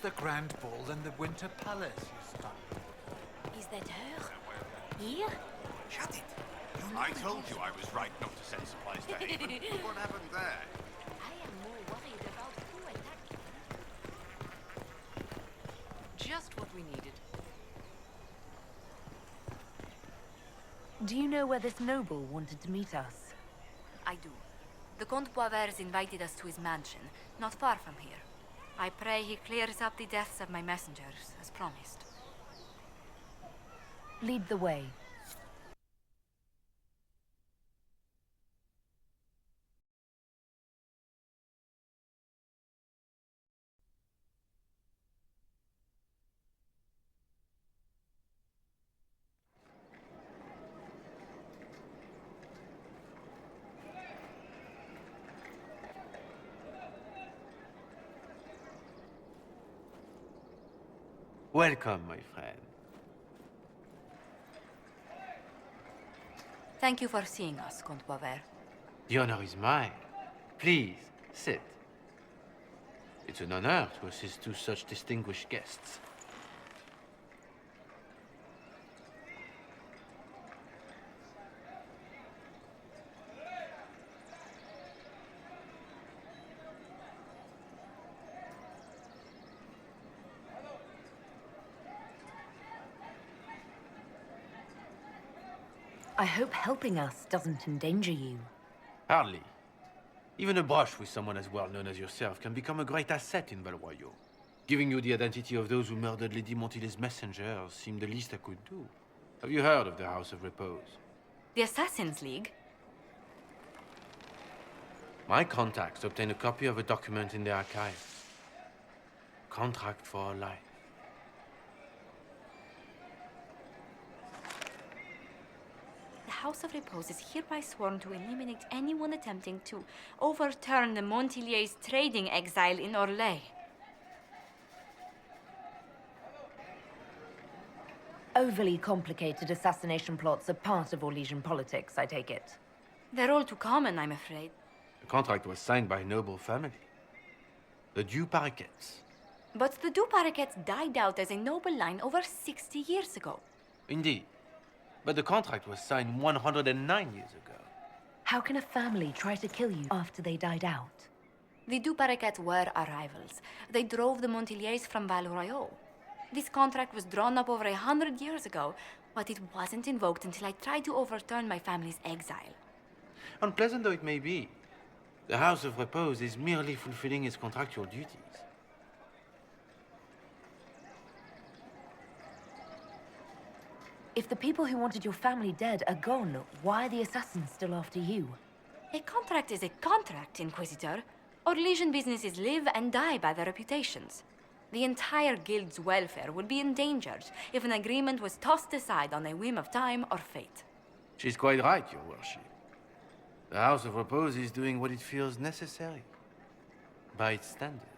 the Grand Ball than the Winter Palace, you stupid. Is that her? Here? Shut it! I told you I was right not to send supplies to Haven. What happened there? I am more worried about who attacked you. Just what we needed. Do you know where this noble wanted to meet us? I do. The Comte Boisvert invited us to his mansion, not far from here. I pray he clears up the deaths of my messengers, as promised. Lead the way. Welcome, my friend. Thank you for seeing us, Comte Boisvert. The honor is mine. Please, sit. It's an honor to assist two such distinguished guests. I hope helping us doesn't endanger you. Hardly. Even a brush with someone as well known as yourself can become a great asset in Val Royeaux. Giving you the identity of those who murdered Lady Montily's messengers seemed the least I could do. Have you heard of the House of Repose? The Assassin's League? My contacts obtained a copy of a document in the archives. Contract for a life. The House of Repose is hereby sworn to eliminate anyone attempting to overturn the Montiliers' trading exile in Orlais. Overly complicated assassination plots are part of Orlesian politics, I take it. They're all too common, I'm afraid. The contract was signed by a noble family. The Du Paraquets. But the Du Paraquets died out as a noble line over 60 years ago. Indeed. But the contract was signed 109 years ago. How can a family try to kill you after they died out? The Du Paraquets were our rivals. They drove the Montiliers from Val Royeaux. This contract was drawn up over 100 years ago, but it wasn't invoked until I tried to overturn my family's exile. Unpleasant though it may be, the House of Repose is merely fulfilling its contractual duties. If the people who wanted your family dead are gone, why are the assassins still after you? A contract is a contract, Inquisitor. Orlesian businesses live and die by their reputations. The entire guild's welfare would be endangered if an agreement was tossed aside on a whim of time or fate. She's quite right, Your Worship. The House of Repose is doing what it feels necessary, by its standards.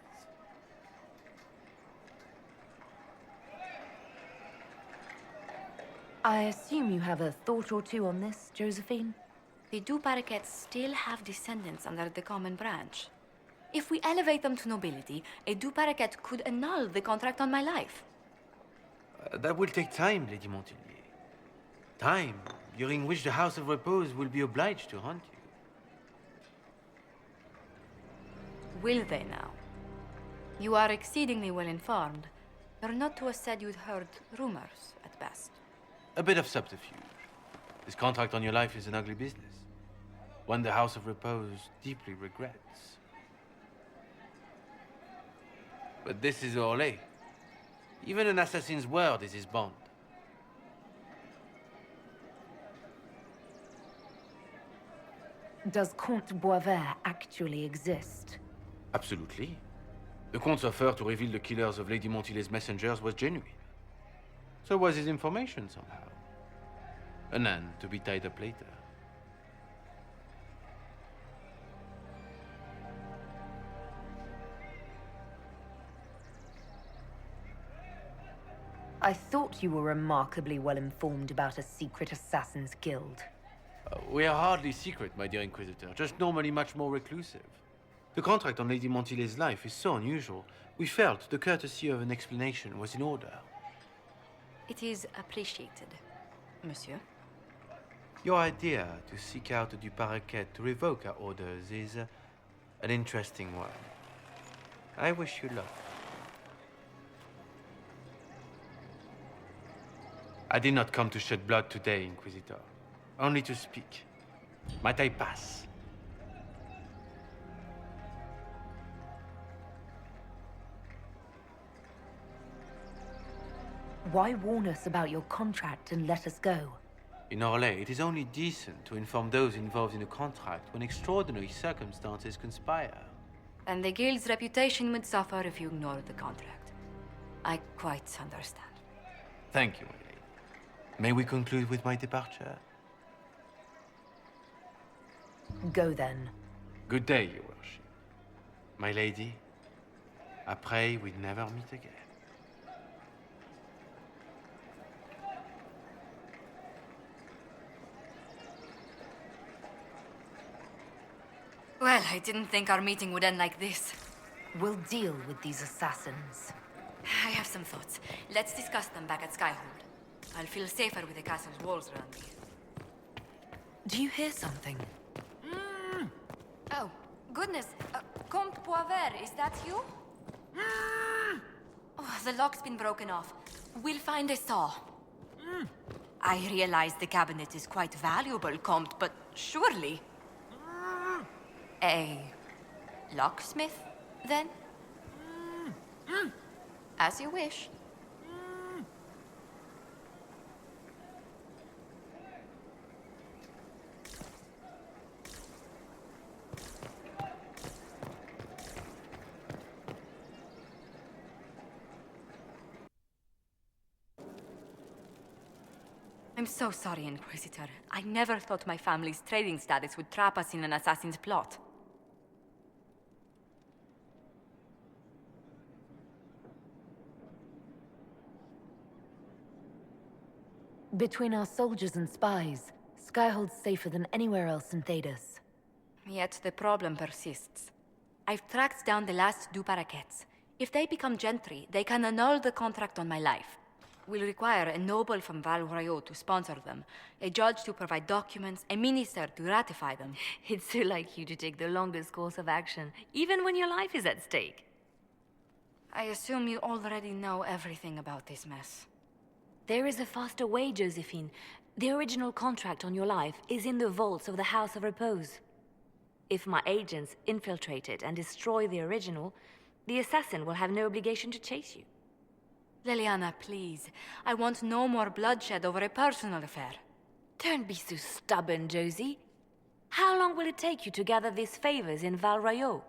I assume you have a thought or two on this, Josephine? The Du Paraquets still have descendants under the common branch. If we elevate them to nobility, a Du Paraquet could annul the contract on my life. That will take time, Lady Montilyet. Time during which the House of Repose will be obliged to hunt you. Will they now? You are exceedingly well informed. You're not to have said you'd heard rumors, at best. A bit of subterfuge. This contract on your life is an ugly business. One the House of Repose deeply regrets. But this is Orlais. Even an assassin's word is his bond. Does Comte Boisvert actually exist? Absolutely. The Comte's offer to reveal the killers of Lady Montily's messengers was genuine. So was his information somehow. An end to be tied up later. I thought you were remarkably well informed about a secret assassins guild. We are hardly secret, my dear Inquisitor, just normally much more reclusive. The contract on Lady Montilet's life is so unusual, we felt the courtesy of an explanation was in order. It is appreciated, monsieur. Your idea to seek out the Duparequet to revoke our orders is an interesting one. I wish you luck. I did not come to shed blood today, Inquisitor. Only to speak. Might I pass? Why warn us about your contract and let us go? In Orlais, it is only decent to inform those involved in a contract when extraordinary circumstances conspire. And the guild's reputation would suffer if you ignored the contract. I quite understand. Thank you, my lady. May we conclude with my departure? Go then. Good day, your worship. My lady, I pray we never meet again. Well, I didn't think our meeting would end like this. We'll deal with these assassins. I have some thoughts. Let's discuss them back at Skyhold. I'll feel safer with the castle's walls around me. Do you hear something? Oh, goodness. Comte Poivert, is that you? Oh, the lock's been broken off. We'll find a saw. I realize the cabinet is quite valuable, Comte, but surely... A locksmith, then? As you wish. I'm so sorry, Inquisitor. I never thought my family's trading status would trap us in an assassin's plot. Between our soldiers and spies, Skyhold's safer than anywhere else in Thedas. Yet the problem persists. I've tracked down the last Duparequets. If they become gentry, they can annul the contract on my life. We'll require a noble from Val Royeaux to sponsor them, a judge to provide documents, a minister to ratify them. It's so like you to take the longest course of action, even when your life is at stake. I assume you already know everything about this mess. There is a faster way, Josephine. The original contract on your life is in the vaults of the House of Repose. If my agents infiltrate it and destroy the original, the assassin will have no obligation to chase you. Leliana, please. I want no more bloodshed over a personal affair. Don't be so stubborn, Josie. How long will it take you to gather these favors in Val Royeaux?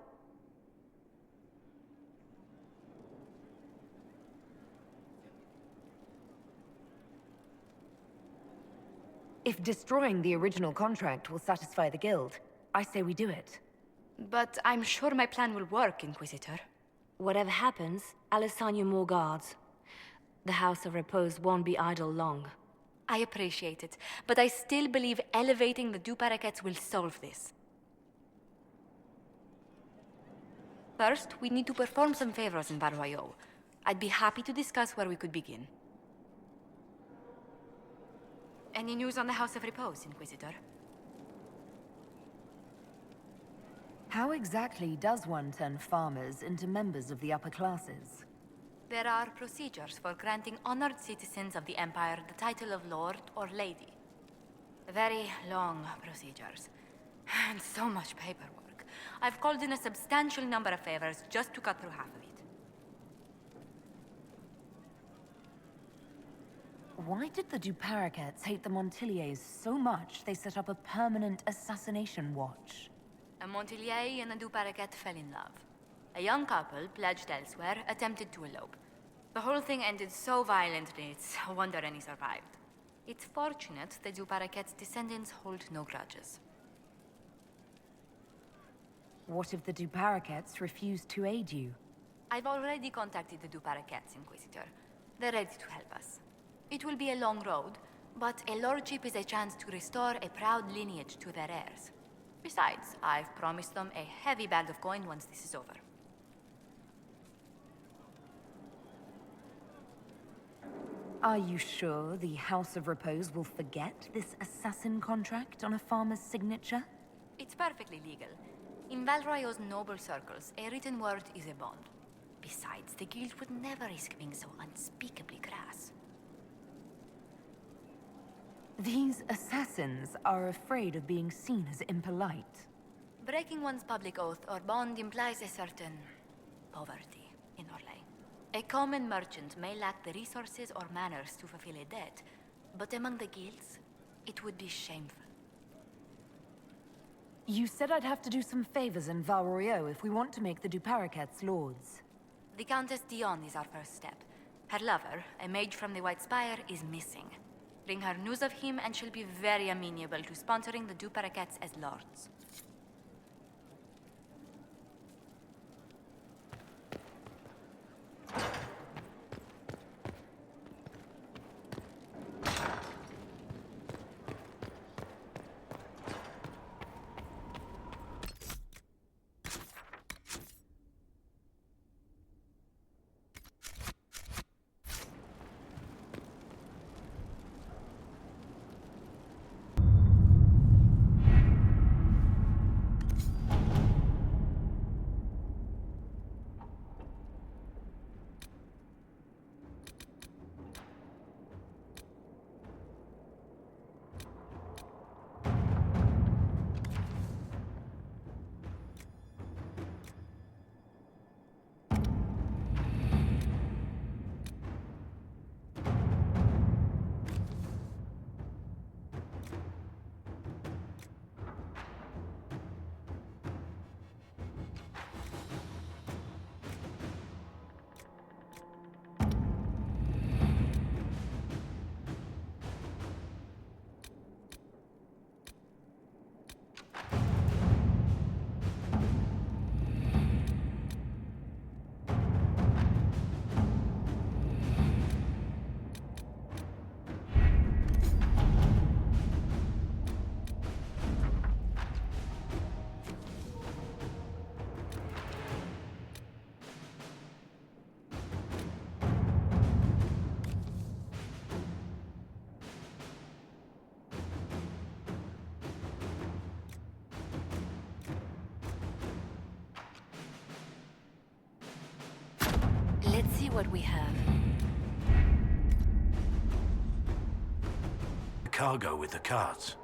If destroying the original contract will satisfy the guild, I say we do it. But I'm sure my plan will work, Inquisitor. Whatever happens, I'll assign you more guards. The House of Repose won't be idle long. I appreciate it, but I still believe elevating the Duparequets will solve this. First, we need to perform some favors in Val Royeaux. I'd be happy to discuss where we could begin. Any news on the House of Repose, Inquisitor? How exactly does one turn farmers into members of the upper classes? There are procedures for granting honored citizens of the Empire the title of Lord or Lady. Very long procedures. And so much paperwork. I've called in a substantial number of favors just to cut through half of it. Why did the Duparequets hate the Montiliers so much they set up a permanent assassination watch? A Montilier and a Duparequet fell in love. A young couple, pledged elsewhere, attempted to elope. The whole thing ended so violently, it's a wonder any survived. It's fortunate the Duparequet's descendants hold no grudges. What if the Duparequets refuse to aid you? I've already contacted the Duparequets, Inquisitor. They're ready to help us. It will be a long road, but a lordship is a chance to restore a proud lineage to their heirs. Besides, I've promised them a heavy bag of coin once this is over. Are you sure the House of Repose will forget this assassin contract on a farmer's signature? It's perfectly legal. In Val Royeaux's noble circles, a written word is a bond. Besides, the guild would never risk being so unspeakably crass. These assassins are afraid of being seen as impolite. Breaking one's public oath or bond implies a certain poverty in Orlais. A common merchant may lack the resources or manners to fulfill a debt, but among the guilds, it would be shameful. You said I'd have to do some favors in Val Royeaux if we want to make the Duparakets lords. The Countess Dion is our first step. Her lover, a mage from the White Spire, is missing. Bring her news of him and she'll be very amenable to sponsoring the Duparakets as lords. Let's see what we have. The cargo with the carts.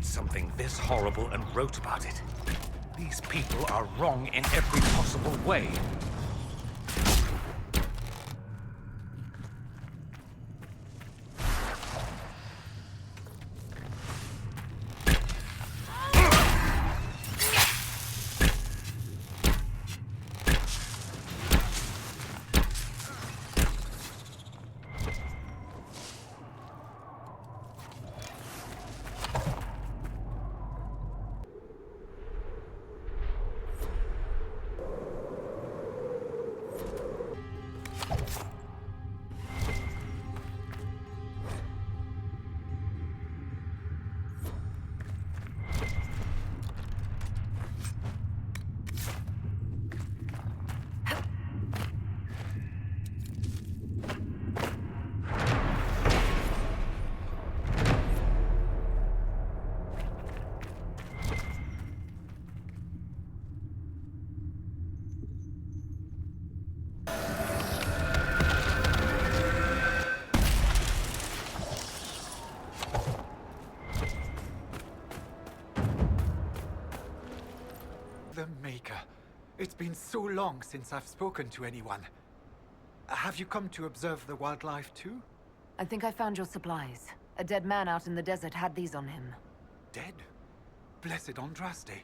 Something this horrible and wrote about it. These people are wrong in every possible way. Mother Maker. It's been so long since I've spoken to anyone. Have you come to observe the wildlife too? I think I found your supplies. A dead man out in the desert had these on him. Dead? Blessed Andraste.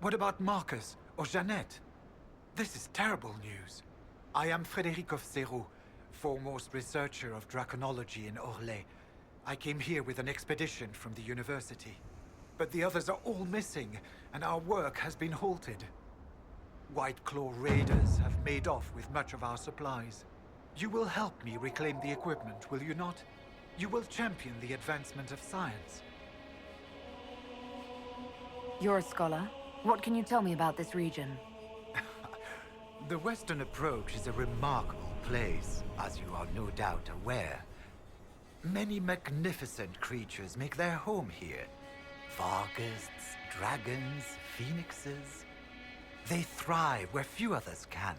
What about Marcus or Jeannette? This is terrible news. I am Frédéric of Serrault, foremost researcher of draconology in Orlais. I came here with an expedition from the university. But the others are all missing, and our work has been halted. White Claw raiders have made off with much of our supplies. You will help me reclaim the equipment, will you not? You will champion the advancement of science. You're a scholar. What can you tell me about this region? The Western Approach is a remarkable place, as you are no doubt aware. Many magnificent creatures make their home here. Vargusts, dragons, phoenixes. They thrive where few others can.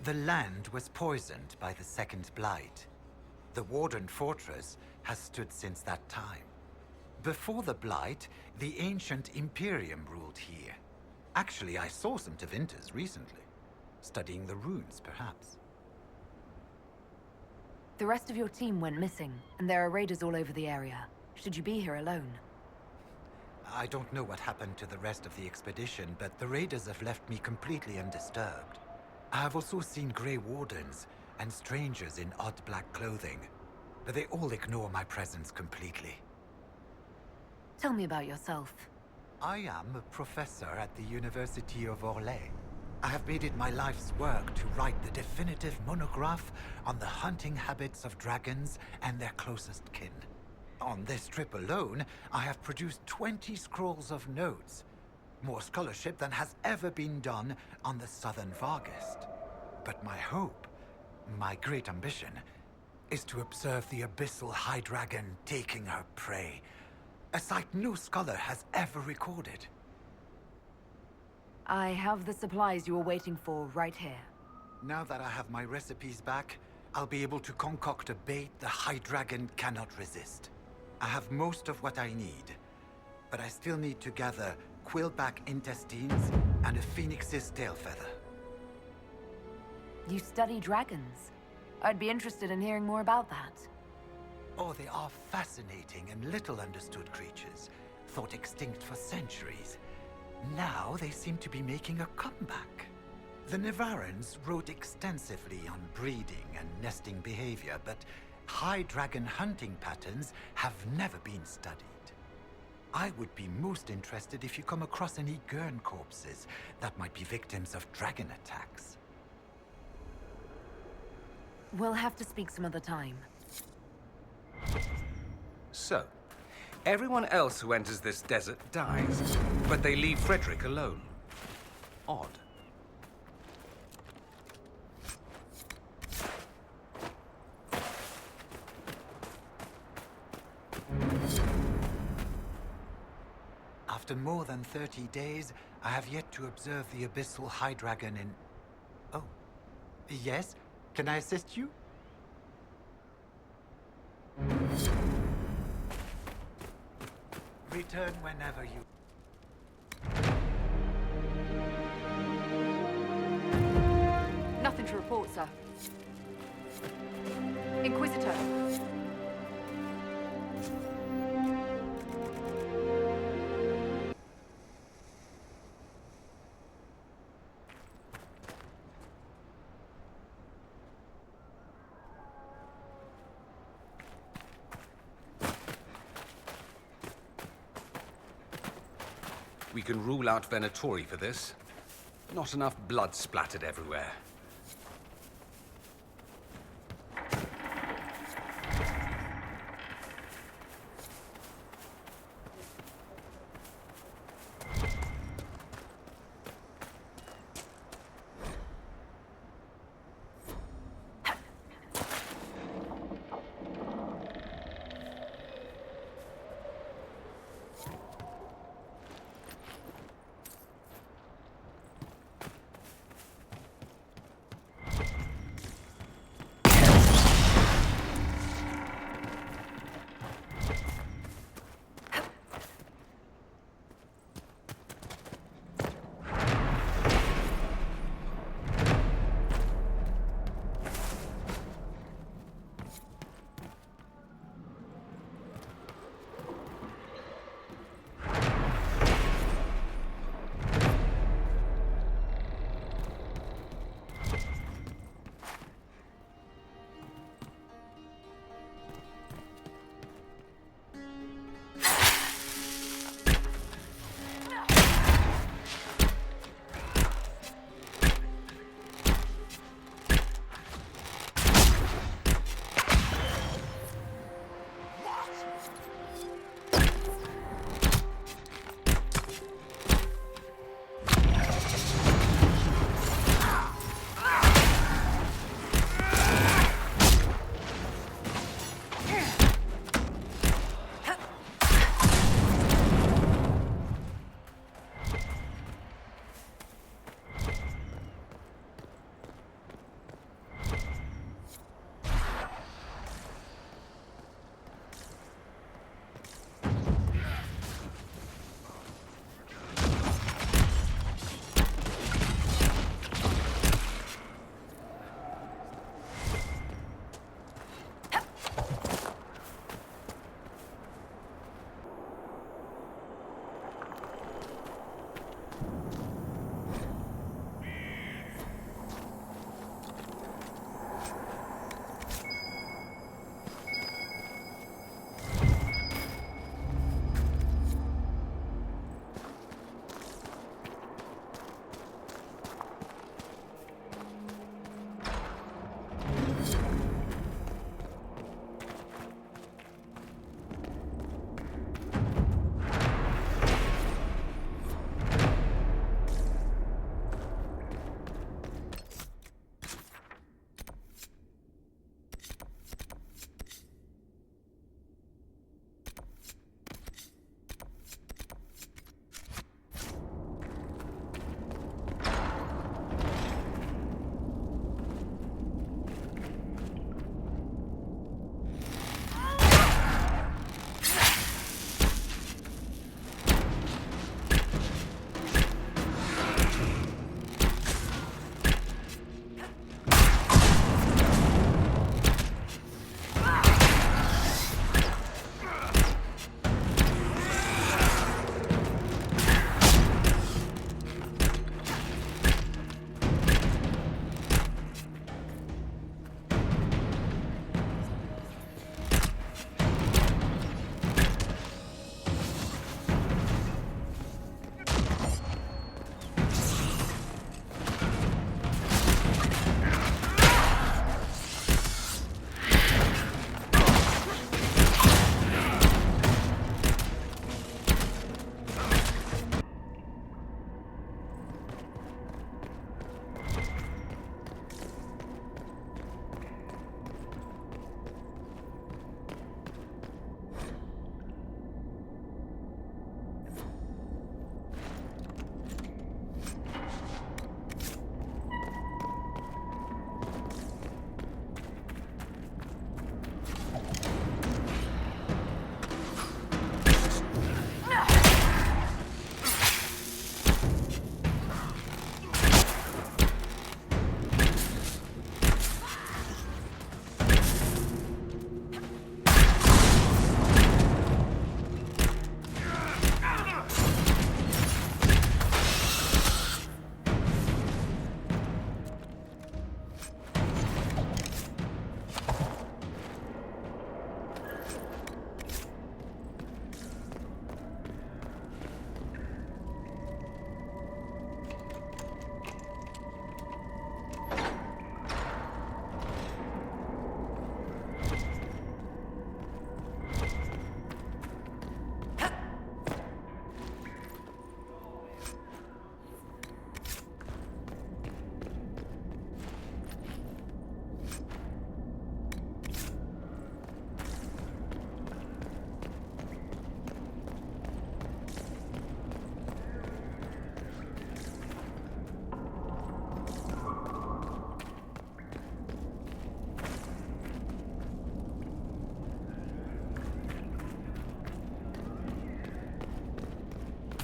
The land was poisoned by the Second Blight. The Warden Fortress has stood since that time. Before the Blight, the ancient Imperium ruled here. Actually, I saw some Tevinters recently. Studying the runes, perhaps. The rest of your team went missing, and there are raiders all over the area. Should you be here alone? I don't know what happened to the rest of the expedition, but the raiders have left me completely undisturbed. I have also seen Grey Wardens and strangers in odd black clothing, but they all ignore my presence completely. Tell me about yourself. I am a professor at the University of Orlais. I have made it my life's work to write the definitive monograph on the hunting habits of dragons and their closest kin. On this trip alone, I have produced 20 scrolls of notes. More scholarship than has ever been done on the Southern Vargest. But my hope, my great ambition, is to observe the abyssal high dragon taking her prey. A sight no scholar has ever recorded. I have the supplies you were waiting for right here. Now that I have my recipes back, I'll be able to concoct a bait the high dragon cannot resist. I have most of what I need, but I still need to gather quillback intestines and a phoenix's tail feather. You study dragons. I'd be interested in hearing more about that. Oh, they are fascinating and little understood creatures, thought extinct for centuries. Now they seem to be making a comeback. The Nevarans wrote extensively on breeding and nesting behavior, but high dragon hunting patterns have never been studied. I would be most interested if you come across any Gurn corpses that might be victims of dragon attacks. We'll have to speak some other time. So, everyone else who enters this desert dies, but they leave Frederick alone. Odd. After more than 30 days, I have yet to observe the abyssal high dragon in... Oh. Yes? Can I assist you? Return whenever you... Nothing to report, sir. Inquisitor. We can rule out Venatori for this. Not enough blood splattered everywhere.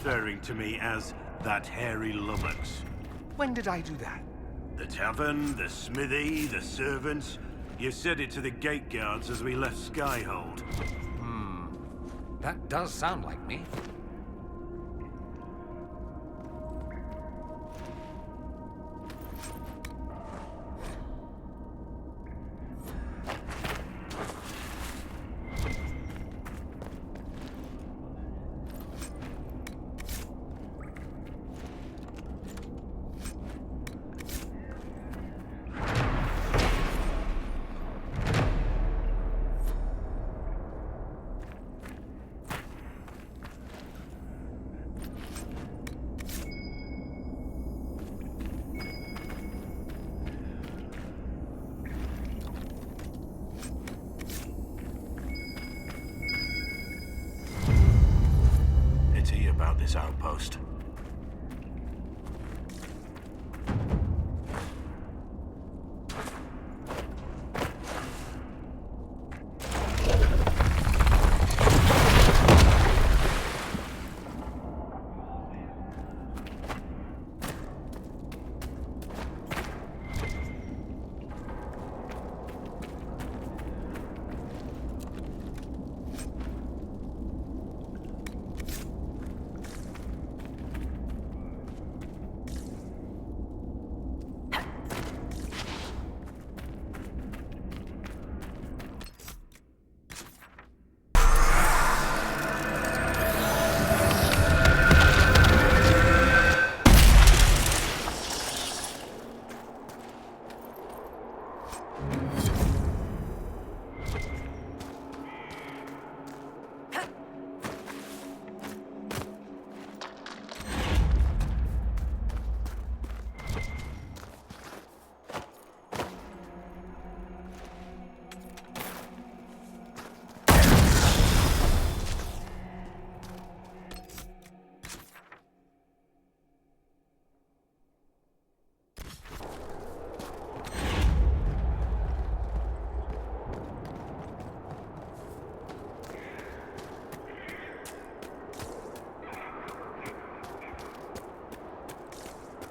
referring to me as that hairy lummox? When did I do that? The tavern, the smithy, the servants. You said it to the gate guards as we left Skyhold. That does sound like me. Pity about this outpost.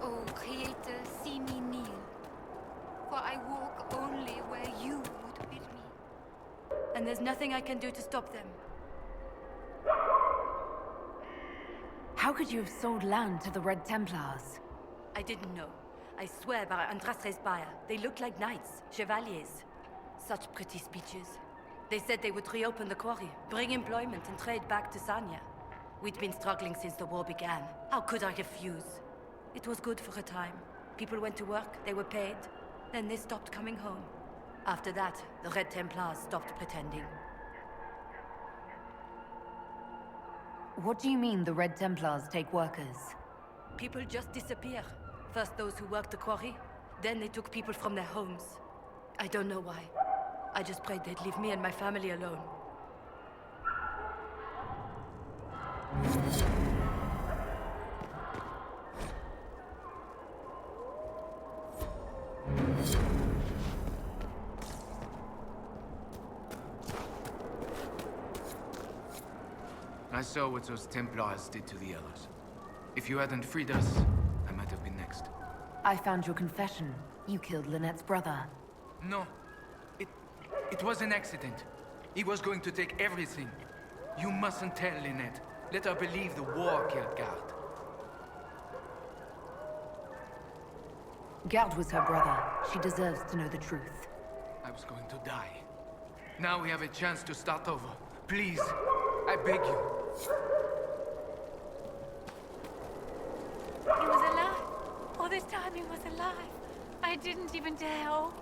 Oh, Creator, see me kneel, for I walk only where you would bid me. And there's nothing I can do to stop them. How could you have sold land to the Red Templars? I didn't know. I swear by Andrastre's Spire, they looked like knights, chevaliers. Such pretty speeches. They said they would reopen the quarry, bring employment and trade back to Sanya. We'd been struggling since the war began. How could I refuse? It was good for a time. People went to work, they were paid. Then they stopped coming home. After that, the Red Templars stopped pretending. What do you mean the Red Templars take workers? People just disappear. First those who worked the quarry, then they took people from their homes. I don't know why. I just prayed they'd leave me and my family alone. I saw what those Templars did to the others. If you hadn't freed us, I might have been next. I found your confession. You killed Lynette's brother. No. It was an accident. He was going to take everything. You mustn't tell Lynette. Let her believe the war killed Gard. Gard was her brother. She deserves to know the truth. I was going to die. Now we have a chance to start over. Please, I beg you. He was alive. All this time he was alive. I didn't even dare hope.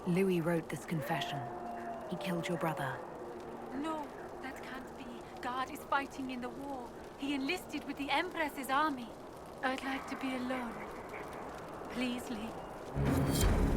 Louis wrote this confession. He killed your brother. No, that can't be. God is fighting in the war. He enlisted with the Empress's army. I'd like to be alone. Please leave.